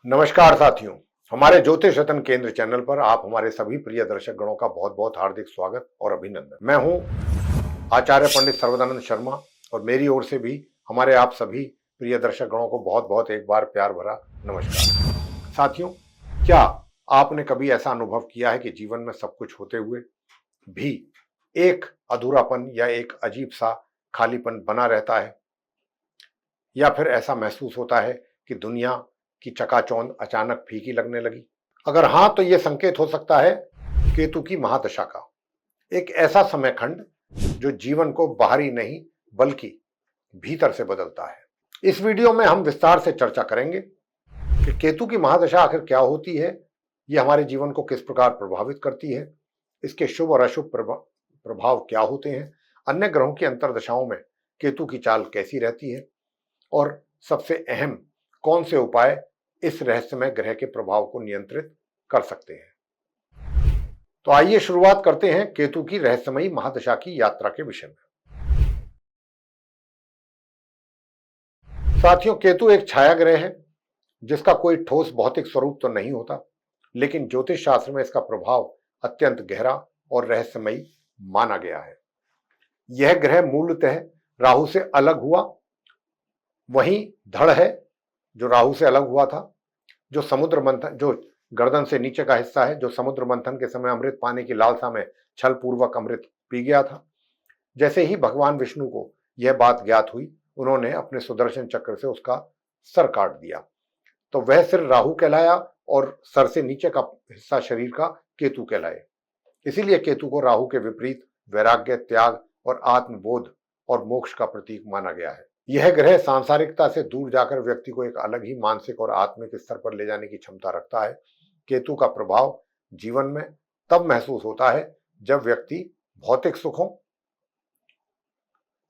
नमस्कार साथियों, हमारे ज्योतिष रतन केंद्र चैनल पर आप हमारे सभी प्रिय दर्शक गणों का बहुत बहुत हार्दिक स्वागत और अभिनंदन। मैं हूं आचार्य पंडित सर्वदानंद शर्मा और मेरी ओर से भी हमारे आप सभी प्रिय दर्शक गणों को बहुत बहुत एक बार प्यार भरा नमस्कार। साथियों, क्या आपने कभी ऐसा अनुभव किया है कि जीवन में सब कुछ होते हुए भी एक अधूरापन या एक अजीब सा खालीपन बना रहता है, या फिर ऐसा महसूस होता है कि दुनिया की चकाचौंध अचानक फीकी लगने लगी? अगर हां, तो यह संकेत हो सकता है केतु की महादशा का। एक ऐसा समय खंड जो जीवन को बाहरी नहीं बल्कि भीतर से बदलता है। इस वीडियो में हम विस्तार से चर्चा करेंगे कि केतु की महादशा आखिर क्या होती है, यह हमारे जीवन को किस प्रकार प्रभावित करती है, इसके शुभ और अशुभ प्रभाव क्या होते हैं, अन्य ग्रहों की अंतर्दशाओं में केतु की चाल कैसी रहती है और सबसे अहम कौन से उपाय इस रहस्यमय ग्रह के प्रभाव को नियंत्रित कर सकते हैं। तो आइए शुरुआत करते हैं केतु की रहस्यमयी महादशा की यात्रा के विषय में। साथियों, केतु एक छाया ग्रह है जिसका कोई ठोस भौतिक स्वरूप तो नहीं होता, लेकिन ज्योतिष शास्त्र में इसका प्रभाव अत्यंत गहरा और रहस्यमयी माना गया है। यह ग्रह मूलतः राहु से अलग हुआ, वहीं धड़ है जो राहु से अलग हुआ था, जो समुद्र मंथन, जो गर्दन से नीचे का हिस्सा है, जो समुद्र मंथन के समय अमृत पाने की लालसा में छल पूर्वक अमृत पी गया था। जैसे ही भगवान विष्णु को यह बात ज्ञात हुई, उन्होंने अपने सुदर्शन चक्र से उसका सर काट दिया, तो वह सिर राहु कहलाया और सर से नीचे का हिस्सा शरीर का केतु कहलाए। इसीलिए केतु को राहु के विपरीत वैराग्य, त्याग और आत्मबोध और मोक्ष का प्रतीक माना गया है। यह ग्रह सांसारिकता से दूर जाकर व्यक्ति को एक अलग ही मानसिक और आत्मिक स्तर पर ले जाने की क्षमता रखता है। केतु का प्रभाव जीवन में तब महसूस होता है जब व्यक्ति भौतिक सुखों,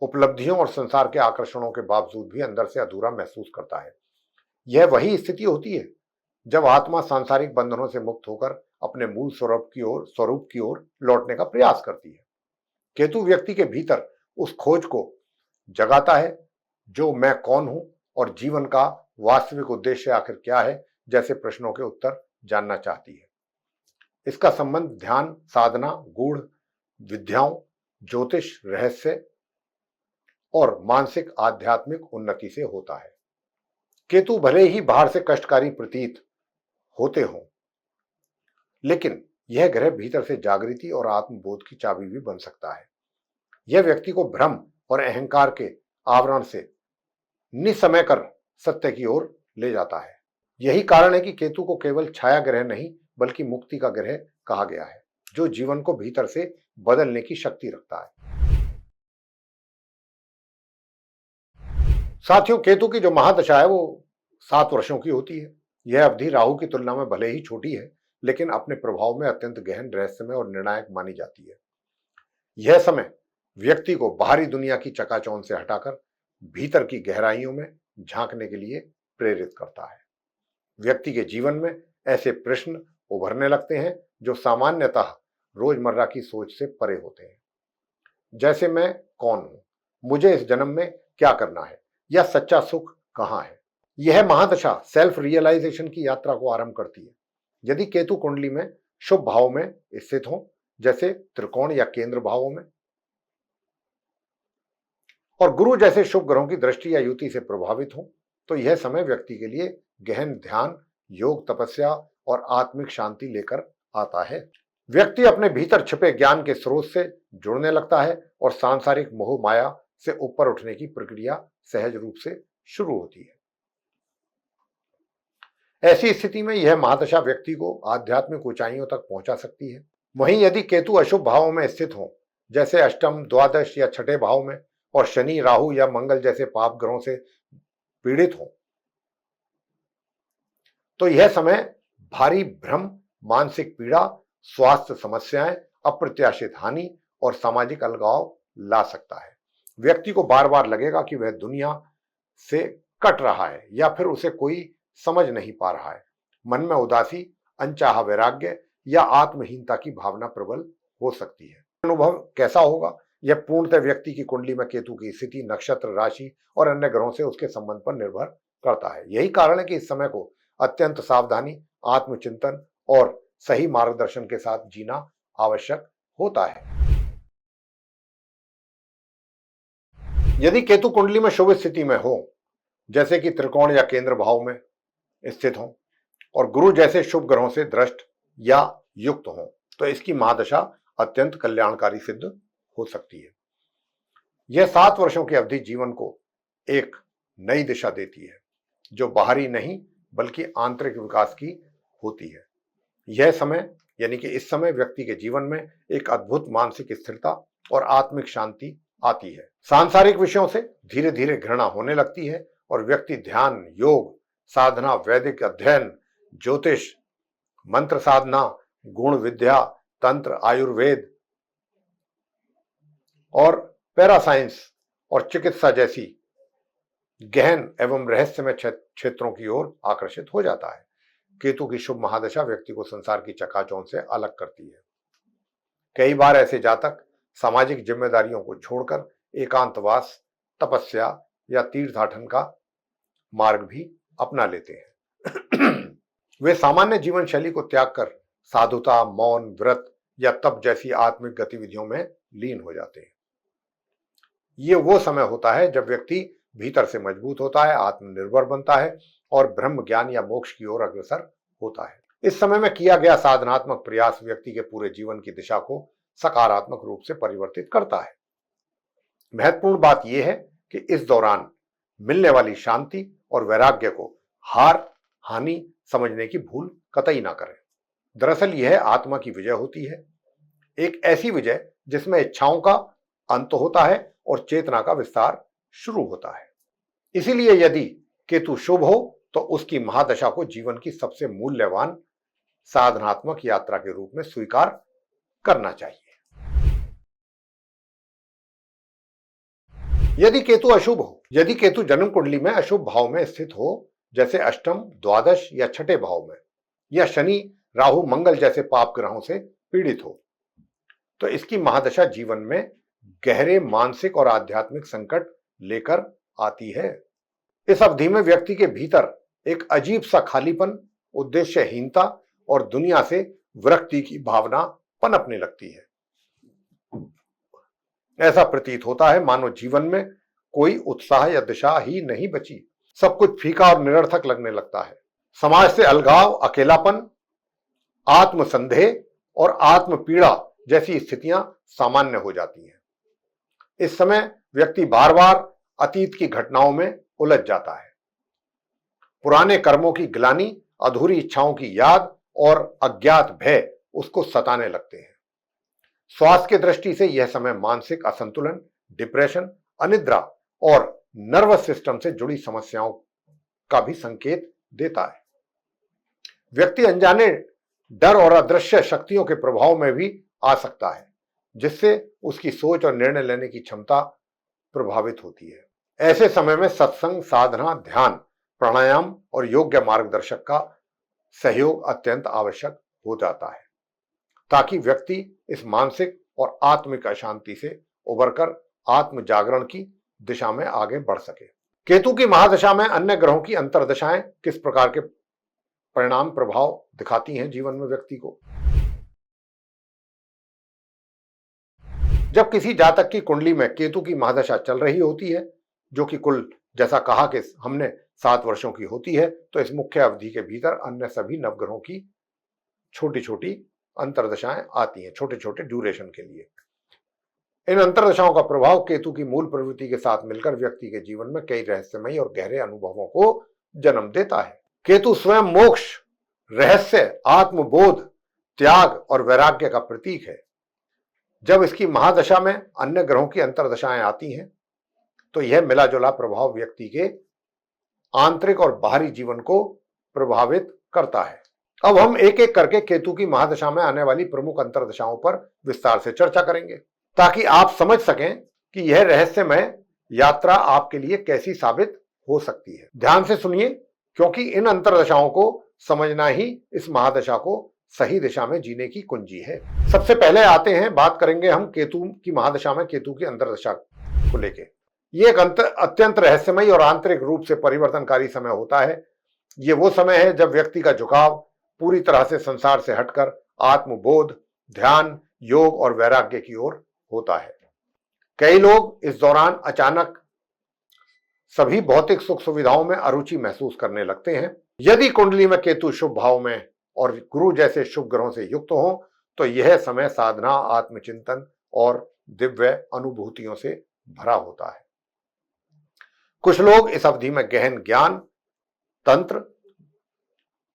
उपलब्धियों और संसार के आकर्षणों के बावजूद भी अंदर से अधूरा महसूस करता है। यह वही स्थिति होती है जब आत्मा सांसारिक बंधनों से मुक्त होकर अपने मूल स्वरूप की ओर लौटने का प्रयास करती है। केतु व्यक्ति के भीतर उस खोज को जगाता है जो मैं कौन हूं और जीवन का वास्तविक उद्देश्य आखिर क्या है जैसे प्रश्नों के उत्तर जानना चाहती है। इसका संबंध ध्यान साधना, गूढ़ विद्याओं, ज्योतिष, रहस्य और मानसिक आध्यात्मिक उन्नति से होता है। केतु भले ही बाहर से कष्टकारी प्रतीत होते हों, लेकिन यह ग्रह भीतर से जागृति और आत्मबोध की चाबी भी बन सकता है। यह व्यक्ति को भ्रम और अहंकार के आवरण से निसमय कर सत्य की ओर ले जाता है। यही कारण है कि केतु को केवल छाया ग्रह नहीं बल्कि मुक्ति का ग्रह कहा गया है, जो जीवन को भीतर से बदलने की शक्ति रखता है। साथियों, केतु की जो महादशा है वो 7 वर्षों की होती है। यह अवधि राहु की तुलना में भले ही छोटी है, लेकिन अपने प्रभाव में अत्यंत गहन, रहस्यमय और निर्णायक मानी जाती है। यह समय व्यक्ति को बाहरी दुनिया की चकाचौंध से हटाकर भीतर की गहराइयों में झांकने के लिए प्रेरित करता है। व्यक्ति के जीवन में ऐसे प्रश्न उभरने लगते हैं जो सामान्यतः रोजमर्रा की सोच से परे होते हैं, जैसे मैं कौन हूं, मुझे इस जन्म में क्या करना है, या सच्चा सुख कहां है। यह महादशा सेल्फ रियलाइजेशन की यात्रा को आरंभ करती है। यदि केतु कुंडली में शुभ भाव में स्थित हो, जैसे त्रिकोण या केंद्र भावों में, और गुरु जैसे शुभ ग्रहों की दृष्टि या युति से प्रभावित हो, तो यह समय व्यक्ति के लिए गहन ध्यान, योग, तपस्या और आत्मिक शांति लेकर आता है। व्यक्ति अपने भीतर छिपे ज्ञान के स्रोत से जुड़ने लगता है और सांसारिक मोह माया से ऊपर उठने की प्रक्रिया सहज रूप से शुरू होती है। ऐसी स्थिति में यह महादशा व्यक्ति को आध्यात्मिक ऊंचाइयों तक पहुंचा सकती है। वहीं यदि केतु अशुभ भावों में स्थित हो, जैसे अष्टम, द्वादश या छठे भाव में, और शनि, राहु या मंगल जैसे पाप ग्रहों से पीड़ित हो, तो यह समय भारी भ्रम, मानसिक पीड़ा, स्वास्थ्य समस्याएं, अप्रत्याशित हानि और सामाजिक अलगाव ला सकता है। व्यक्ति को बार बार लगेगा कि वह दुनिया से कट रहा है या फिर उसे कोई समझ नहीं पा रहा है। मन में उदासी, अनचाहा वैराग्य या आत्महीनता की भावना प्रबल हो सकती है। अनुभव कैसा होगा? यह पूर्णतः व्यक्ति की कुंडली में केतु की स्थिति, नक्षत्र, राशि और अन्य ग्रहों से उसके संबंध पर निर्भर करता है। यही कारण है कि इस समय को अत्यंत सावधानी, आत्मचिंतन और सही मार्गदर्शन के साथ जीना आवश्यक होता है। यदि केतु कुंडली में शुभ स्थिति में हो, जैसे कि त्रिकोण या केंद्र भाव में स्थित हो और गुरु जैसे शुभ ग्रहों से दृष्ट या युक्त हो, तो इसकी महादशा अत्यंत कल्याणकारी सिद्ध हो सकती है। यह 7 वर्षों की अवधि जीवन को एक नई दिशा देती है, जो बाहरी नहीं बल्कि आंतरिक विकास की होती है। यह समय यानी कि इस समय व्यक्ति के जीवन में एक अद्भुत मानसिक स्थिरता और आत्मिक शांति आती है। सांसारिक विषयों से धीरे धीरे घृणा होने लगती है और व्यक्ति ध्यान, योग, साधना, वैदिक अध्ययन, ज्योतिष, मंत्र साधना, गुण विद्या, तंत्र, आयुर्वेद और पैरासाइंस और चिकित्सा जैसी गहन एवं रहस्यमय क्षेत्रों की ओर आकर्षित हो जाता है। केतु की शुभ महादशा व्यक्ति को संसार की चकाचौंध से अलग करती है। कई बार ऐसे जातक सामाजिक जिम्मेदारियों को छोड़कर एकांतवास, तपस्या या तीर्थाटन का मार्ग भी अपना लेते हैं। वे सामान्य जीवन शैली को त्याग कर साधुता, मौन, व्रत या तप जैसी आत्मिक गतिविधियों में लीन हो जाते हैं। ये वो समय होता है जब व्यक्ति भीतर से मजबूत होता है, आत्मनिर्भर बनता है और ब्रह्म ज्ञान या मोक्ष की ओर अग्रसर होता है। इस समय में किया गया साधनात्मक प्रयास व्यक्ति के पूरे जीवन की दिशा को सकारात्मक रूप से परिवर्तित करता है। महत्वपूर्ण बात यह है कि इस दौरान मिलने वाली शांति और वैराग्य को हार, हानि समझने की भूल कतई ना करें। दरअसल यह आत्मा की विजय होती है, एक ऐसी विजय जिसमें इच्छाओं का अंत होता है और चेतना का विस्तार शुरू होता है। इसीलिए यदि केतु शुभ हो तो उसकी महादशा को जीवन की सबसे मूल्यवान साधनात्मक यात्रा के रूप में स्वीकार करना चाहिए। यदि केतु अशुभ हो, यदि केतु जन्म कुंडली में अशुभ भाव में स्थित हो, जैसे अष्टम, द्वादश या छठे भाव में, या शनि, राहु, मंगल जैसे पाप ग्रहों से पीड़ित हो, तो इसकी महादशा जीवन में गहरे मानसिक और आध्यात्मिक संकट लेकर आती है। इस अवधि में व्यक्ति के भीतर एक अजीब सा खालीपन, उद्देश्यहीनता और दुनिया से विरक्ति की भावना पनपने लगती है। ऐसा प्रतीत होता है मानो जीवन में कोई उत्साह या दिशा ही नहीं बची, सब कुछ फीका और निरर्थक लगने लगता है। समाज से अलगाव, अकेलापन, आत्मसंदेह और आत्म पीड़ा जैसी स्थितियां सामान्य हो जाती हैं। इस समय व्यक्ति बार बार अतीत की घटनाओं में उलझ जाता है। पुराने कर्मों की ग्लानि, अधूरी इच्छाओं की याद और अज्ञात भय उसको सताने लगते हैं। स्वास्थ्य की दृष्टि से यह समय मानसिक असंतुलन, डिप्रेशन, अनिद्रा और नर्वस सिस्टम से जुड़ी समस्याओं का भी संकेत देता है। व्यक्ति अनजाने डर और अदृश्य शक्तियों के प्रभाव में भी आ सकता है, जिससे उसकी सोच और निर्णय लेने की क्षमता प्रभावित होती है। ऐसे समय में सत्संग, साधना, ध्यान, प्राणायाम और योग्य मार्गदर्शक का सहयोग अत्यंत आवश्यक हो जाता है, ताकि व्यक्ति इस मानसिक और आत्मिक अशांति से उबरकर आत्म जागरण की दिशा में आगे बढ़ सके। केतु की महादशा में अन्य ग्रहों की अंतर्दशाएं किस प्रकार के परिणाम, प्रभाव दिखाती हैं जीवन में व्यक्ति को? जब किसी जातक की कुंडली में केतु की महादशा चल रही होती है, जो कि कुल जैसा कहा कि हमने 7 वर्षों की होती है, तो इस मुख्य अवधि के भीतर अन्य सभी नवग्रहों की छोटी छोटी अंतर्दशाएं आती हैं, छोटे छोटे ड्यूरेशन के लिए। इन अंतर्दशाओं का प्रभाव केतु की मूल प्रवृत्ति के साथ मिलकर व्यक्ति के जीवन में कई रहस्यमयी और गहरे अनुभवों को जन्म देता है। केतु स्वयं मोक्ष, रहस्य, आत्मबोध, त्याग और वैराग्य का प्रतीक है। जब इसकी महादशा में अन्य ग्रहों की अंतर्दशाएं आती हैं, तो यह मिला जुला प्रभाव व्यक्ति के आंतरिक और बाहरी जीवन को प्रभावित करता है। अब हम एक एक करके केतु की महादशा में आने वाली प्रमुख अंतर्दशाओं पर विस्तार से चर्चा करेंगे, ताकि आप समझ सकें कि यह रहस्यमय यात्रा आपके लिए कैसी साबित हो सकती है। ध्यान से सुनिए, क्योंकि इन अंतर्दशाओं को समझना ही इस महादशा को सही दिशा में जीने की कुंजी है। सबसे पहले आते हैं, बात करेंगे हम केतु की महादशा में केतु की अंतर्दशा को लेके। ये एक अत्यंत रहस्यमयी और आंतरिक रूप से परिवर्तनकारी समय होता है, ये वो समय है जब व्यक्ति का झुकाव पूरी तरह से संसार से हटकर आत्मबोध, ध्यान, योग और वैराग्य की ओर होता है। कई लोग इस दौरान अचानक सभी भौतिक सुख सुविधाओं में अरुचि महसूस करने लगते हैं। यदि कुंडली में केतु शुभ भाव में और गुरु जैसे शुभ ग्रहों से युक्त हो तो यह समय साधना, आत्मचिंतन और दिव्य अनुभूतियों से भरा होता है। कुछ लोग इस अवधि में गहन ज्ञान, तंत्र,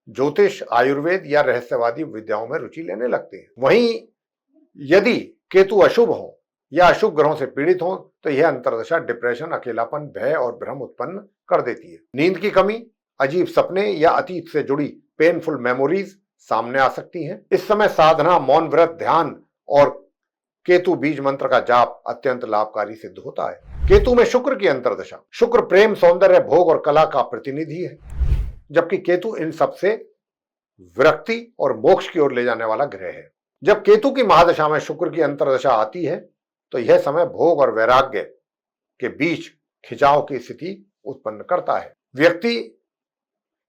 ज्योतिष, आयुर्वेद या रहस्यवादी विद्याओं में रुचि लेने लगते हैं। वहीं यदि केतु अशुभ हो या अशुभ ग्रहों से पीड़ित हो तो यह अंतर्दशा डिप्रेशन, अकेलापन, भय और भ्रम उत्पन्न कर देती है। नींद की कमी, अजीब सपने या अतीत से जुड़ी पेनफुल मेमोरीज सामने आ सकती हैं। इस समय साधना, मौन व्रत, ध्यान और केतु बीज मंत्र का जाप अत्यंत लाभकारी सिद्ध होता है। केतु में शुक्र की अंतर्दशा। शुक्र प्रेम, सौंदर्य, भोग और कला का प्रतिनिधि है, जबकि केतु इन सबसे विरक्ति और मोक्ष की ओर ले जाने वाला ग्रह है। जब केतु की महादशा में शुक्र की अंतर्दशा आती है तो यह समय भोग और वैराग्य के बीच खिंचाव की स्थिति उत्पन्न करता है। व्यक्ति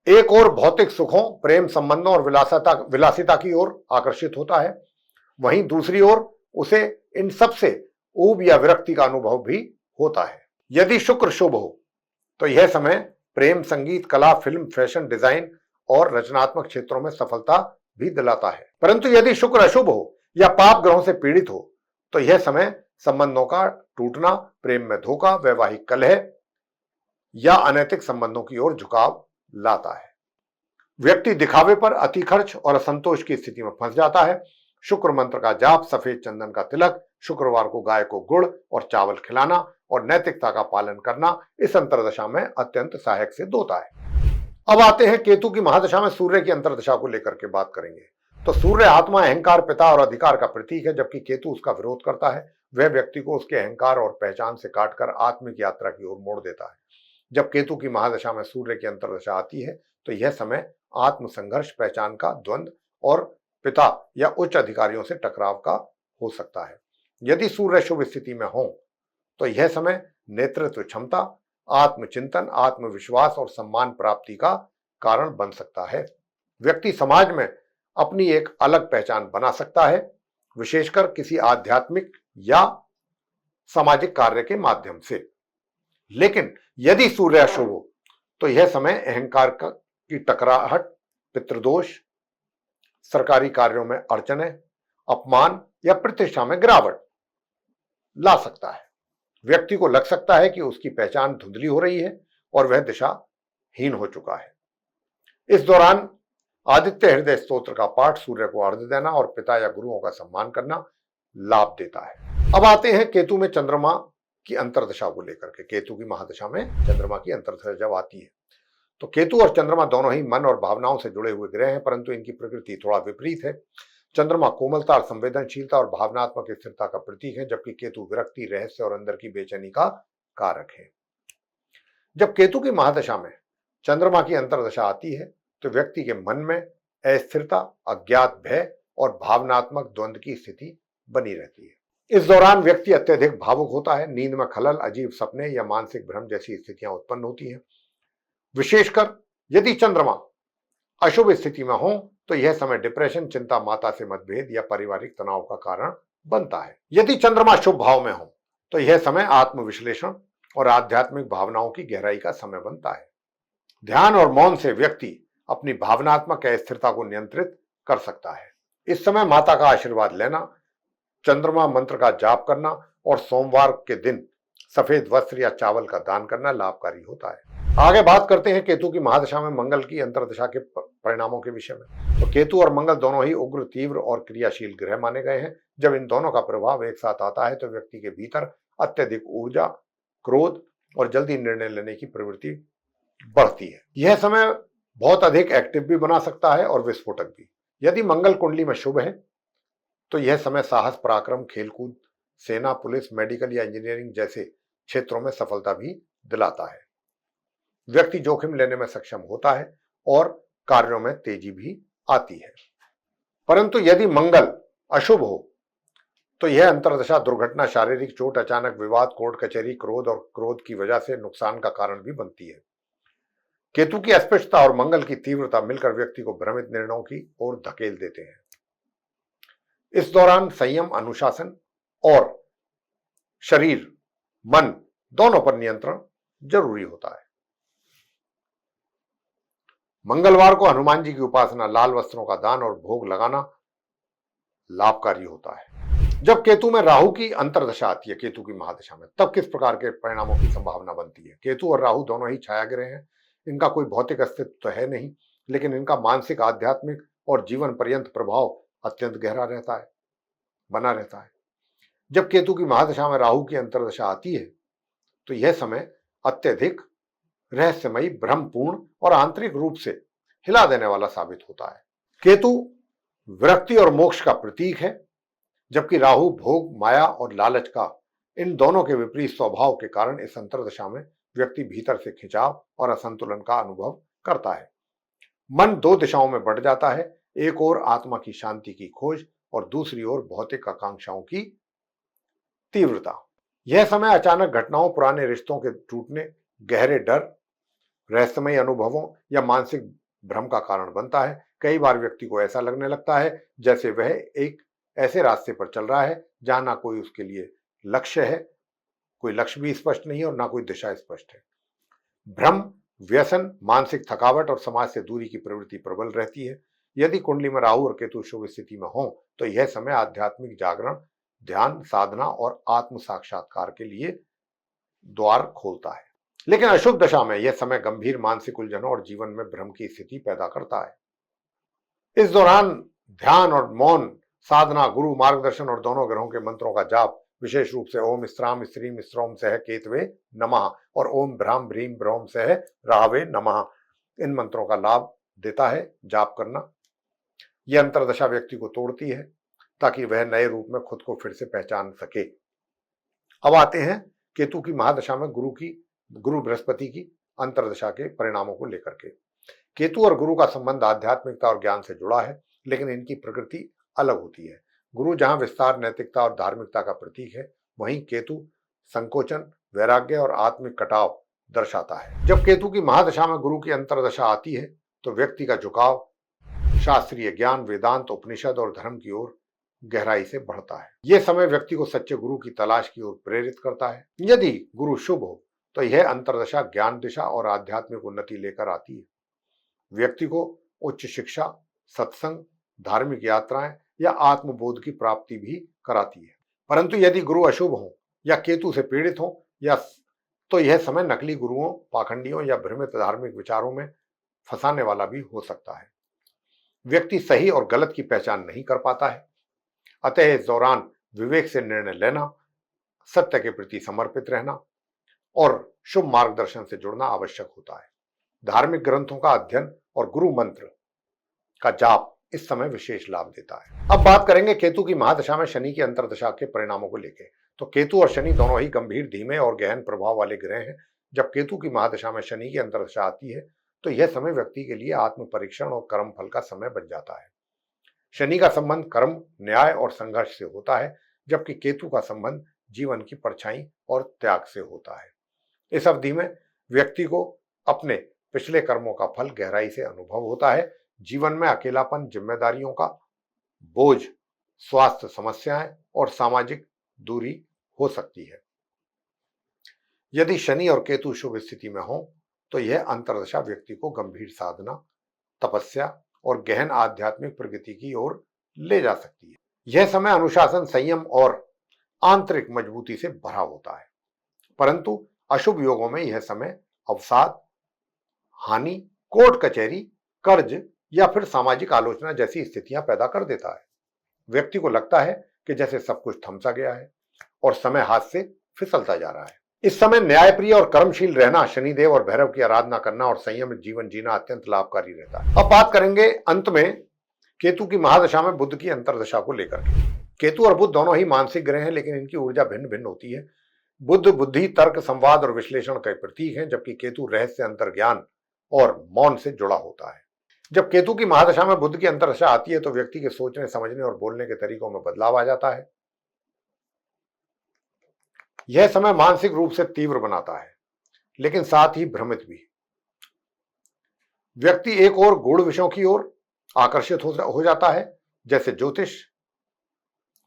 एक और भौतिक सुखों, प्रेम संबंधों और विलासिता की ओर आकर्षित होता है, वहीं दूसरी ओर उसे इन सब से ऊब या विरक्ति का अनुभव भी होता है। यदि शुक्र शुभ हो तो यह समय प्रेम, संगीत, कला, फिल्म, फैशन, डिजाइन और रचनात्मक क्षेत्रों में सफलता भी दिलाता है। परंतु यदि शुक्र अशुभ हो या पाप ग्रहों से पीड़ित हो तो यह समय संबंधों का टूटना, प्रेम में धोखा, वैवाहिक कलह या अनैतिक संबंधों की ओर झुकाव लाता है। व्यक्ति दिखावे पर अति खर्च और असंतोष की स्थिति में फंस जाता है। शुक्र मंत्र का जाप, सफेद चंदन का तिलक, शुक्रवार को गाय को गुड़ और चावल खिलाना और नैतिकता का पालन करना इस अंतर्दशा में अत्यंत सहायक सिद्ध होता है। अब आते हैं केतु की महादशा में सूर्य की अंतर्दशा को लेकर के बात करेंगे। तो सूर्य आत्मा, अहंकार, पिता और अधिकार का प्रतीक है, जबकि केतु उसका विरोध करता है। वह व्यक्ति को उसके अहंकार और पहचान से काटकर आत्मिक यात्रा की ओर मोड़ देता है। जब केतु की महादशा में सूर्य की अंतर्दशा आती है तो यह समय आत्म संघर्ष, पहचान का द्वंद्व और पिता या उच्च अधिकारियों से टकराव का हो सकता है। यदि सूर्य शुभ स्थिति में हो तो यह समय नेतृत्व क्षमता, आत्मचिंतन, आत्मविश्वास और सम्मान प्राप्ति का कारण बन सकता है। व्यक्ति समाज में अपनी एक अलग पहचान बना सकता है, विशेषकर किसी आध्यात्मिक या सामाजिक कार्य के माध्यम से। लेकिन यदि सूर्य अशुभ हो तो यह समय अहंकार की टकराहट, पितृदोष, सरकारी कार्यों में अड़चने, अपमान या प्रतिष्ठा में गिरावट ला सकता है। व्यक्ति को लग सकता है कि उसकी पहचान धुंधली हो रही है और वह दिशाहीन हो चुका है। इस दौरान आदित्य हृदय स्तोत्र का पाठ, सूर्य को अर्घ्य देना और पिता या गुरुओं का सम्मान करना लाभ देता है। अब आते हैं केतु में चंद्रमा की अंतर्दशा को लेकर के। केतु की महादशा में चंद्रमा की अंतर्दशा जब आती है तो केतु और चंद्रमा दोनों ही मन और भावनाओं से जुड़े हुए ग्रह हैं, परंतु इनकी प्रकृति थोड़ा विपरीत है। चंद्रमा कोमलता, संवेदनशीलता और भावनात्मक स्थिरता का प्रतीक है, जबकि केतु विरक्ति, रहस्य और अंदर की बेचैनी का कारक है। जब केतु की महादशा में चंद्रमा की अंतर्दशा आती है तो व्यक्ति के मन में अस्थिरता, अज्ञात भय और भावनात्मक द्वंद्व की स्थिति बनी रहती है। इस दौरान व्यक्ति अत्यधिक भावुक होता है, नींद में खलल, अजीब सपने या मानसिक भ्रम जैसी स्थितियां उत्पन्न होती हैं। विशेषकर यदि चंद्रमा अशुभ स्थिति में हो तो यह समय डिप्रेशन, चिंता, माता से मतभेद या पारिवारिक तनाव का कारण बनता है। यदि चंद्रमा शुभ भाव में हो तो यह समय आत्मविश्लेषण और आध्यात्मिक भावनाओं की गहराई का समय बनता है। ध्यान और मौन से व्यक्ति अपनी भावनात्मक अस्थिरता को नियंत्रित कर सकता है। इस समय माता का आशीर्वाद लेना, चंद्रमा मंत्र का जाप करना और सोमवार के दिन सफेद वस्त्र या चावल का दान करना लाभकारी होता है। आगे बात करते हैं केतु की महादशा में मंगल की अंतर्दशा के परिणामों के विषय में। तो केतु और मंगल दोनों ही उग्र, तीव्र और क्रियाशील ग्रह माने गए हैं। जब इन दोनों का प्रभाव एक साथ आता है तो व्यक्ति के भीतर अत्यधिक ऊर्जा, क्रोध और जल्दी निर्णय लेने की प्रवृत्ति बढ़ती है। यह समय बहुत अधिक एक्टिव भी बना सकता है और विस्फोटक भी। यदि मंगल कुंडली में शुभ है तो यह समय साहस, पराक्रम, खेलकूद, सेना, पुलिस, मेडिकल या इंजीनियरिंग जैसे क्षेत्रों में सफलता भी दिलाता है। व्यक्ति जोखिम लेने में सक्षम होता है और कार्यों में तेजी भी आती है। परंतु यदि मंगल अशुभ हो तो यह अंतर्दशा दुर्घटना, शारीरिक चोट, अचानक विवाद, कोर्ट कचहरी, क्रोध और क्रोध की वजह से नुकसान का कारण भी बनती है। केतु की अस्पष्टता और मंगल की तीव्रता मिलकर व्यक्ति को भ्रमित निर्णयों की ओर धकेल देते हैं। इस दौरान संयम, अनुशासन और शरीर, मन दोनों पर नियंत्रण जरूरी होता है। मंगलवार को हनुमान जी की उपासना, लाल वस्त्रों का दान और भोग लगाना लाभकारी होता है। जब केतु में राहु की अंतर्दशा आती है, केतु की महादशा में, तब किस प्रकार के परिणामों की संभावना बनती है? केतु और राहु दोनों ही छाया ग्रह हैं। इनका कोई भौतिक अस्तित्व तो है नहीं, लेकिन इनका मानसिक, आध्यात्मिक और जीवन पर्यंत प्रभाव अत्यंत गहरा रहता है, बना रहता है। जब केतु की महादशा में राहु की अंतर्दशा आती है तो यह समय अत्यधिक रहस्यमयी, भ्रमपूर्ण और आंतरिक रूप से हिला देने वाला साबित होता है। केतु विरक्ति और मोक्ष का प्रतीक है, जबकि राहु भोग, माया और लालच का। इन दोनों के विपरीत स्वभाव के कारण इस अंतर्दशा में व्यक्ति भीतर से खिंचाव और असंतुलन का अनुभव करता है। मन दो दिशाओं में बढ़ जाता है, एक ओर आत्मा की शांति की खोज और दूसरी ओर भौतिक आकांक्षाओं की तीव्रता। यह समय अचानक घटनाओं, पुराने रिश्तों के टूटने, गहरे डर, रहस्यमय अनुभवों या मानसिक भ्रम का कारण बनता है। कई बार व्यक्ति को ऐसा लगने लगता है जैसे वह एक ऐसे रास्ते पर चल रहा है जहां ना कोई उसके लिए लक्ष्य है, कोई लक्ष्य भी स्पष्ट नहीं है और ना कोई दिशा स्पष्ट है। भ्रम, व्यसन, मानसिक थकावट और समाज से दूरी की प्रवृत्ति प्रबल रहती है। यदि कुंडली में राहु और केतु शुभ स्थिति में हो तो यह समय आध्यात्मिक जागरण, ध्यान, साधना और आत्म साक्षात्कार के लिए द्वार खोलता है। लेकिन अशुभ दशा में यह समय गंभीर मानसिक उलझनों और जीवन में भ्रम की स्थिति पैदा करता है। इस दौरान ध्यान और मौन साधना, गुरु मार्गदर्शन और दोनों ग्रहों के मंत्रों का जाप, विशेष रूप से ओम स्त्राम स्त्रीम स्त्रोम सह केतवे नमः और ओम भ्राम भ्रीम ब्रह्म सह राहवे नमः, इन मंत्रों का लाभ देता है जाप करना। यह अंतर्दशा व्यक्ति को तोड़ती है ताकि वह नए रूप में खुद को फिर से पहचान सके। अब आते हैं केतु की महादशा में गुरु बृहस्पति की अंतर्दशा के परिणामों को लेकर के। केतु और गुरु का संबंध आध्यात्मिकता और ज्ञान से जुड़ा है, लेकिन इनकी प्रकृति अलग होती है। गुरु जहां विस्तार, नैतिकता और धार्मिकता का प्रतीक है, वहीं केतु संकोचन, वैराग्य और आत्मिक कटाव दर्शाता है। जब केतु की महादशा में गुरु की अंतर्दशा आती है तो व्यक्ति का झुकाव शास्त्रीय ज्ञान, वेदांत, उपनिषद और धर्म की ओर गहराई से बढ़ता है। यह समय व्यक्ति को सच्चे गुरु की तलाश की ओर प्रेरित करता है। यदि गुरु शुभ हो तो यह अंतर्दशा ज्ञान दिशा और आध्यात्मिक उन्नति लेकर आती है। व्यक्ति को उच्च शिक्षा, सत्संग, धार्मिक यात्राएं या आत्मबोध की प्राप्ति भी कराती है। परंतु यदि गुरु अशुभ हो या केतु से पीड़ित हो तो यह समय नकली गुरुओं, पाखंडियों या भ्रमित धार्मिक विचारों में फंसाने वाला भी हो सकता है। व्यक्ति सही और गलत की पहचान नहीं कर पाता है। अतः इस दौरान विवेक से निर्णय लेना, सत्य के प्रति समर्पित रहना और शुभ मार्गदर्शन से जुड़ना आवश्यक होता है। धार्मिक ग्रंथों का अध्ययन और गुरु मंत्र का जाप इस समय विशेष लाभ देता है। अब बात करेंगे केतु की महादशा में शनि की अंतर्दशा के परिणामों को लेकर। तो केतु और शनि दोनों ही गंभीर, धीमे और गहन प्रभाव वाले ग्रह हैं। जब केतु की महादशा में शनि की अंतर्दशा आती है तो यह समय व्यक्ति के लिए आत्म परीक्षण और कर्म फल का समय बन जाता है। शनि का संबंध कर्म, न्याय और संघर्ष से होता है, जबकि केतु का संबंध जीवन की परछाई और त्याग से होता है। इस अवधि में व्यक्ति को अपने पिछले कर्मों का फल गहराई से अनुभव होता है। जीवन में अकेलापन, जिम्मेदारियों का बोझ, स्वास्थ्य समस्याएं और सामाजिक दूरी हो सकती है। यदि शनि और केतु शुभ स्थिति में हो तो यह अंतर्दशा व्यक्ति को गंभीर साधना, तपस्या और गहन आध्यात्मिक प्रगति की ओर ले जा सकती है। यह समय अनुशासन, संयम और आंतरिक मजबूती से भरा होता है। परंतु अशुभ योगों में यह समय अवसाद, हानि, कोर्ट कचहरी, कर्ज या फिर सामाजिक आलोचना जैसी स्थितियां पैदा कर देता है। व्यक्ति को लगता है कि जैसे सब कुछ थम सा गया है और समय हाथ से फिसलता जा रहा है। इस समय न्यायप्रिय और कर्मशील रहना, शनिदेव और भैरव की आराधना करना और संयमित जीवन जीना अत्यंत लाभकारी रहता है। अब बात करेंगे अंत में केतु की महादशा में बुध की अंतर्दशा को लेकर। केतु और बुध दोनों ही मानसिक ग्रह हैं, लेकिन इनकी ऊर्जा भिन्न भिन्न होती है। बुध बुद्धि, तर्क, संवाद और विश्लेषण के प्रतीक हैं, जबकि केतु रहस्य, अंतर्ज्ञान और मौन से जुड़ा होता है। जब केतु की महादशा में बुध की अंतर्दशा आती है तो व्यक्ति के सोचने, समझने और बोलने के तरीकों में बदलाव आ जाता है। यह समय मानसिक रूप से तीव्र बनाता है, लेकिन साथ ही भ्रमित भी। व्यक्ति एक और गूढ़ विषयों की ओर आकर्षित हो जाता है, जैसे ज्योतिष,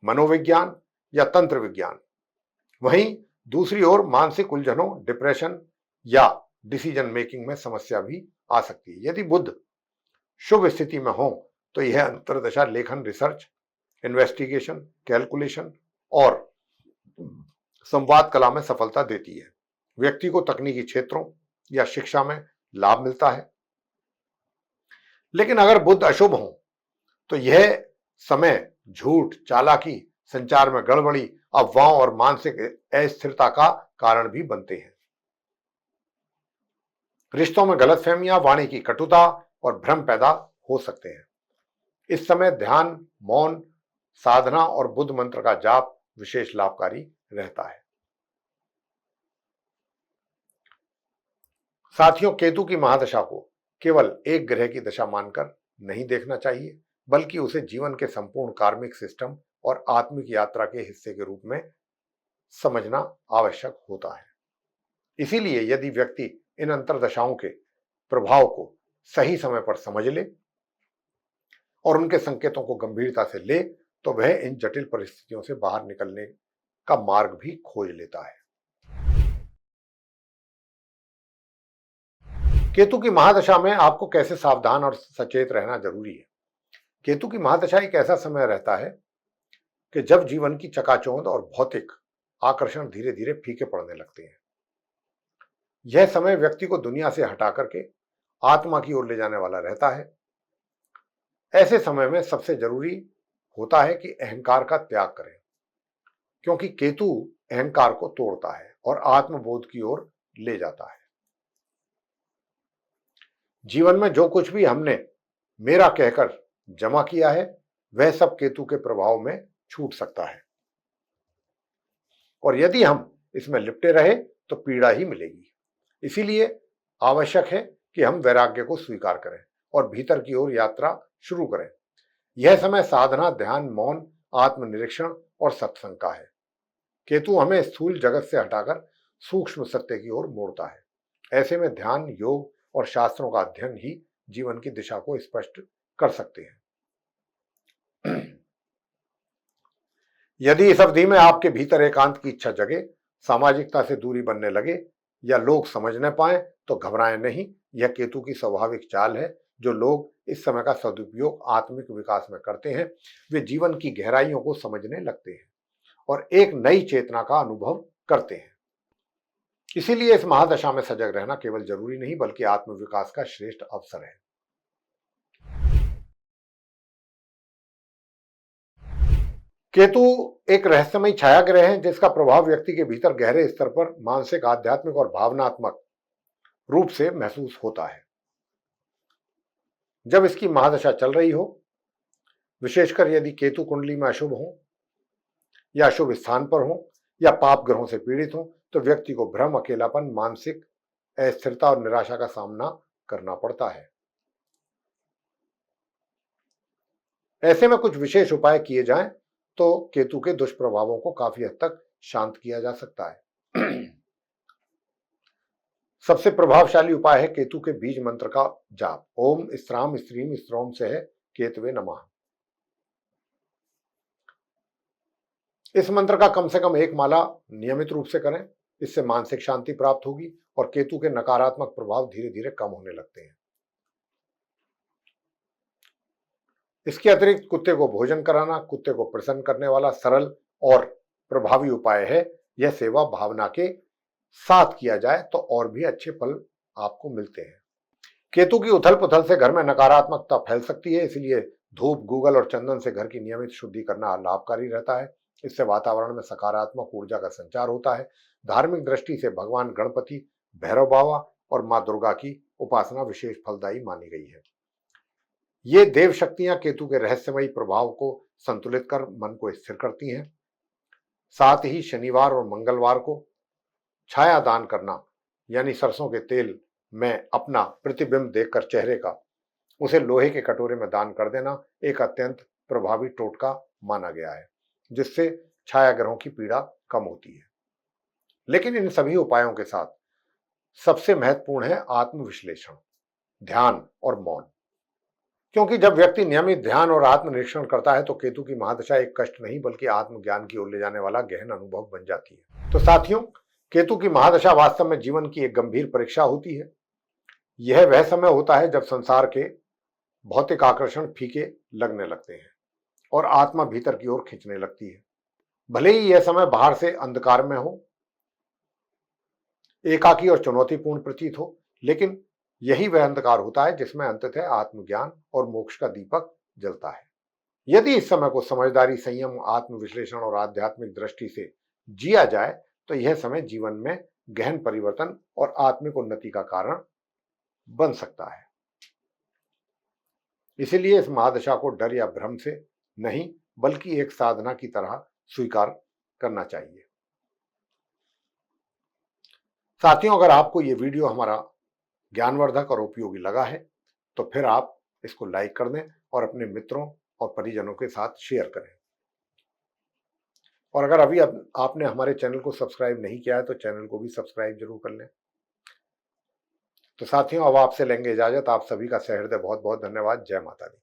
मनोविज्ञान या तंत्र विज्ञान। वहीं दूसरी ओर मानसिक उलझनों, डिप्रेशन या डिसीजन मेकिंग में समस्या भी आ सकती है। यदि बुध शुभ स्थिति में हो तो यह अंतर्दशा लेखन, रिसर्च, इन्वेस्टिगेशन, कैलकुलेशन और संवाद कला में सफलता देती है। व्यक्ति को तकनीकी क्षेत्रों या शिक्षा में लाभ मिलता है। लेकिन अगर बुध अशुभ हो तो यह समय झूठ, चालाकी, संचार में गड़बड़ी, अफवाहों और मानसिक अस्थिरता का कारण भी बनते हैं। रिश्तों में गलतफहमियां, वाणी की कटुता और भ्रम पैदा हो सकते हैं। इस समय ध्यान, मौन साधना और बुद्ध मंत्र का जाप विशेष लाभकारी रहता है। साथियों, केतु की महादशा को केवल एक ग्रह की दशा मानकर नहीं देखना चाहिए, बल्कि उसे जीवन के संपूर्ण कार्मिक सिस्टम और आत्मिक यात्रा के हिस्से के रूप में समझना आवश्यक होता है। इसीलिए यदि व्यक्ति इन अंतर्दशाओं के प्रभाव को सही समय पर समझ ले और उनके संकेतों को गंभीरता से ले तो वह इन जटिल परिस्थितियों से बाहर निकलने का मार्ग भी खोज लेता है। केतु की महादशा में आपको कैसे सावधान और सचेत रहना जरूरी है। केतु की महादशा एक ऐसा समय रहता है कि जब जीवन की चकाचौंध और भौतिक आकर्षण धीरे धीरे फीके पड़ने लगते हैं। यह समय व्यक्ति को दुनिया से हटा करके आत्मा की ओर ले जाने वाला रहता है। ऐसे समय में सबसे जरूरी होता है कि अहंकार का त्याग करें, क्योंकि केतु अहंकार को तोड़ता है और आत्मबोध की ओर ले जाता है। जीवन में जो कुछ भी हमने मेरा कहकर जमा किया है वह सब केतु के प्रभाव में छूट सकता है, और यदि हम इसमें लिपटे रहे तो पीड़ा ही मिलेगी। इसीलिए आवश्यक है कि हम वैराग्य को स्वीकार करें और भीतर की ओर यात्रा शुरू करें। यह समय साधना, ध्यान, मौन, आत्मनिरीक्षण और सत्संग का है। केतु हमें स्थूल जगत से हटाकर सूक्ष्म सत्य की ओर मोड़ता है। ऐसे में ध्यान, योग और शास्त्रों का अध्ययन ही जीवन की दिशा को स्पष्ट कर सकते हैं। यदि इस अवधि में आपके भीतर एकांत की इच्छा जगे, सामाजिकता से दूरी बनने लगे या लोग समझ न पाए तो घबराएं नहीं। यह केतु की स्वाभाविक चाल है। जो लोग इस समय का सदुपयोग आत्मिक विकास में करते हैं वे जीवन की गहराइयों को समझने लगते हैं और एक नई चेतना का अनुभव करते हैं। इसीलिए इस महादशा में सजग रहना केवल जरूरी नहीं बल्कि आत्मविकास का श्रेष्ठ अवसर है। केतु एक रहस्यमयी छाया ग्रह है जिसका प्रभाव व्यक्ति के भीतर गहरे स्तर पर मानसिक, आध्यात्मिक और भावनात्मक रूप से महसूस होता है। जब इसकी महादशा चल रही हो, विशेषकर यदि केतु कुंडली में अशुभ हो या अशुभ स्थान पर हो या पाप ग्रहों से पीड़ित हो, तो व्यक्ति को भ्रम, अकेलापन, मानसिक अस्थिरता और निराशा का सामना करना पड़ता है। ऐसे में कुछ विशेष उपाय किए जाएं तो केतु के दुष्प्रभावों को काफी हद तक शांत किया जा सकता है। सबसे प्रभावशाली उपाय है केतु के बीज मंत्र का जाप। ओम स्त्राम स्त्रीम स्त्रोम से है केतवे नमः। इस मंत्र का कम से कम एक माला नियमित रूप से करें। इससे मानसिक शांति प्राप्त होगी और केतु के नकारात्मक प्रभाव धीरे धीरे कम होने लगते हैं। इसके अतिरिक्त कुत्ते को भोजन कराना कुत्ते को प्रसन्न करने वाला सरल और प्रभावी उपाय है। यह सेवा भावना के साथ किया जाए तो और भी अच्छे फल आपको मिलते हैं। केतु की उथल पुथल से घर में नकारात्मकता फैल सकती है, इसलिए धूप, गूगल और चंदन से घर की नियमित शुद्धि करना लाभकारी रहता है। इससे वातावरण में सकारात्मक ऊर्जा का संचार होता है। धार्मिक दृष्टि से भगवान गणपति, भैरव बाबा और मां दुर्गा की उपासना विशेष फलदायी मानी गई है। ये देव शक्तियां केतु के रहस्यमयी प्रभाव को संतुलित कर मन को स्थिर करती हैं। साथ ही शनिवार और मंगलवार को छाया दान करना, यानी सरसों के तेल में अपना प्रतिबिंब देखकर चेहरे का उसे लोहे के कटोरे में दान कर देना एक अत्यंत प्रभावी टोटका माना गया है, जिससे छाया ग्रहों की पीड़ा कम होती है। लेकिन इन सभी उपायों के साथ सबसे महत्वपूर्ण है आत्मविश्लेषण। ध्यान और मौन। क्योंकि जब व्यक्ति नियमित ध्यान और आत्मनिरीक्षण करता है तो केतु की महादशा एक कष्ट नहीं बल्कि आत्मज्ञान की ओर ले जाने वाला गहन अनुभव बन जाती है। तो साथियों, केतु की महादशा वास्तव में जीवन की एक गंभीर परीक्षा होती है। यह वह समय होता है जब संसार के भौतिक आकर्षण फीके लगने लगते हैं और आत्मा भीतर की ओर खींचने लगती है। भले ही यह समय बाहर से अंधकार में हो, एकाकी और चुनौतीपूर्ण प्रतीत हो, लेकिन यही वह अंधकार होता है जिसमें अंततः आत्मज्ञान और मोक्ष का दीपक जलता है। यदि इस समय को समझदारी, संयम, आत्मविश्लेषण और आध्यात्मिक दृष्टि से जिया जाए तो यह समय जीवन में गहन परिवर्तन और आत्मिक उन्नति का कारण बन सकता है। इसीलिए इस महादशा को डर या भ्रम से नहीं बल्कि एक साधना की तरह स्वीकार करना चाहिए। साथियों, अगर आपको यह वीडियो हमारा ज्ञानवर्धक और उपयोगी लगा है तो फिर आप इसको लाइक कर दें और अपने मित्रों और परिजनों के साथ शेयर करें। और अगर अभी आपने हमारे चैनल को सब्सक्राइब नहीं किया है तो चैनल को भी सब्सक्राइब जरूर कर लें। तो साथियों, अब आपसे लेंगे इजाजत। आप सभी का सहृदय बहुत बहुत धन्यवाद। जय माता दी।